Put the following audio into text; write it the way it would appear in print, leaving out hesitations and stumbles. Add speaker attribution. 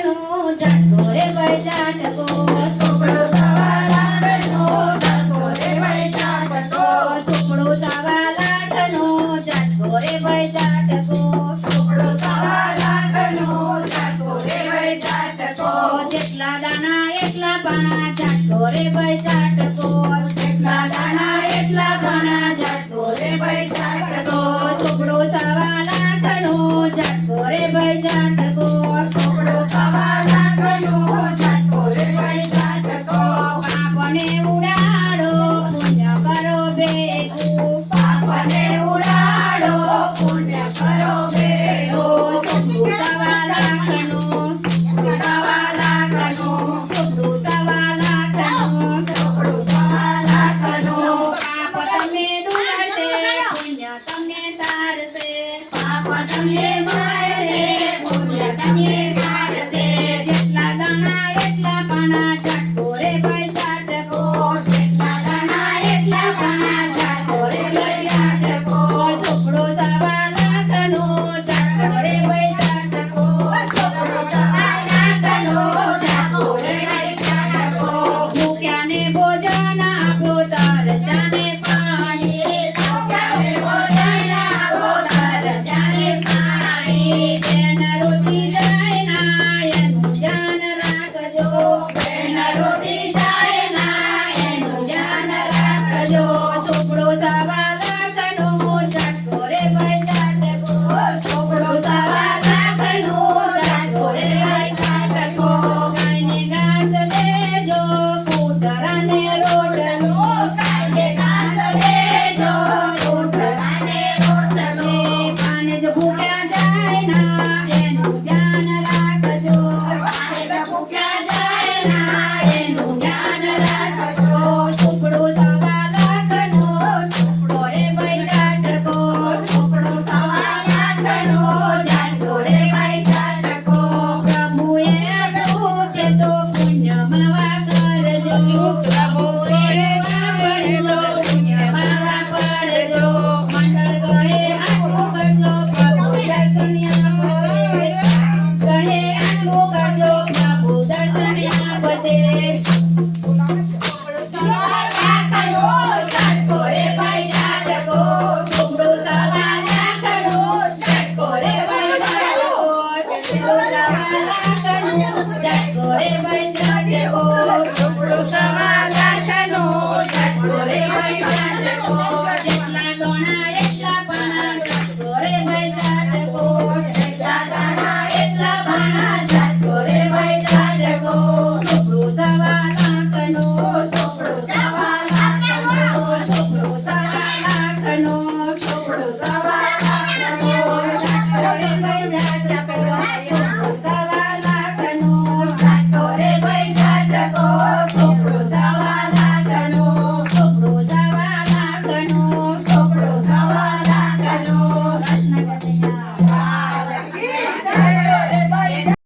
Speaker 1: લાખનો ઝટકો રે ભાઈ ઝટકો
Speaker 2: સુપડો સવા લાખનો ઝટકો રે ભાઈ ઝટકો
Speaker 1: સુપડો સવા લાખનો ઝટકો રે ભાઈ ઝટકો
Speaker 2: સુપડો સવા લાખનો ઝટકો રે ભાઈ ઝટકો
Speaker 1: જેટલા દાણા એટલા પાણા ઝટકો રે ભાઈ ઝટકો
Speaker 2: જેટલા દાણા એટલા ઘણા ઝટકો રે ભાઈ ઝટકો
Speaker 1: સુપડો સવા લાખનો ઝટકો રે ભાઈ ઝટકો
Speaker 2: સુપડો સવા લાખનો ઝટકો રે ભાઈ ઝટકો
Speaker 1: પાપને ઉડાડો પુણ્ય કરો ભેગું
Speaker 2: પાપને ઉડાડો પુણ્ય કરો ભેગો
Speaker 1: સુપડો સવા લાખનો
Speaker 2: સવા લાખનો
Speaker 1: સુપડો સવા લાખનો
Speaker 2: સુપડો સવા લાખનો
Speaker 1: પાપ તમને દુરશે પુણ્ય તમને તારશે
Speaker 2: પાપ તમને મળશે પુણ્ય તમને મળશે
Speaker 1: જેટલા દાણા એટલા પાણા ઝટકો રે ભાઈ ઝટકો
Speaker 2: જેટલા દાણા એટલા ઘણા ઝટકો રે ભાઈ ઝટકો
Speaker 1: સુપડો સવા લાખનો ઝટકો રે ભાઈ ઝટકો
Speaker 2: સુપડો સવા લાખનો ઝટકો રે ભાઈ ઝટકો
Speaker 1: ભૂખ્યાને ભોજન આપો તરસ્યાને પાણી
Speaker 2: સૌખ્યાને ભોજન આપો તરસ્યાને પાણી
Speaker 1: બેન રોટી જાય ના એનું ધ્યાન રાખજો
Speaker 2: બેન રોટી જાય ના એનું ધ્યાન રાખજો
Speaker 1: સુપડો સવા લાખનો ઝટકો રે ભાઈ ઝટકો
Speaker 2: સુપડો સવા લાખનો ઝટકો રે ભાઈ ઝટકો
Speaker 1: ગાયને ઘાસ દેજો કૂતરાને રોટલો
Speaker 2: ગાયને ઘાસ દેજો કૂતરાને રોટલો
Speaker 1: પાને જો ભૂખ્યા જાય ના એનું ધ્યાન રાખજો
Speaker 2: પાણી ભૂખ્યા જાય ના એનું ધ્યાન રાખજો
Speaker 1: સુપડો સવા લાખનો સુપડો રે ભાઈ ઝટકો
Speaker 2: સુપડો સવા લાખનો ઝટકો રે ભાઈ ઝટકો
Speaker 1: પ્રભુએ આપ્યું છે તો પુણ્યમાં વાપરજો
Speaker 2: પ્રભુએ વાપરજો પુણ્યમાં વાપરજો
Speaker 1: મંડળ કરે આટલું કરજો પ્રભુ દર્શન આપશે કહે આટલું કરજો પ્રભુ દર્શન આપશે
Speaker 2: સવા લાખનો ઝટકો રે ભાઈ ઝટકો સુપડો સવા લાખનો ઝટકો રે ભાઈ ઝટકો
Speaker 1: ઝટકો રે ભાઈ ઝટકો
Speaker 2: સુપડો સવા લાખનો ઝટકો રે ભાઈ ઝટકો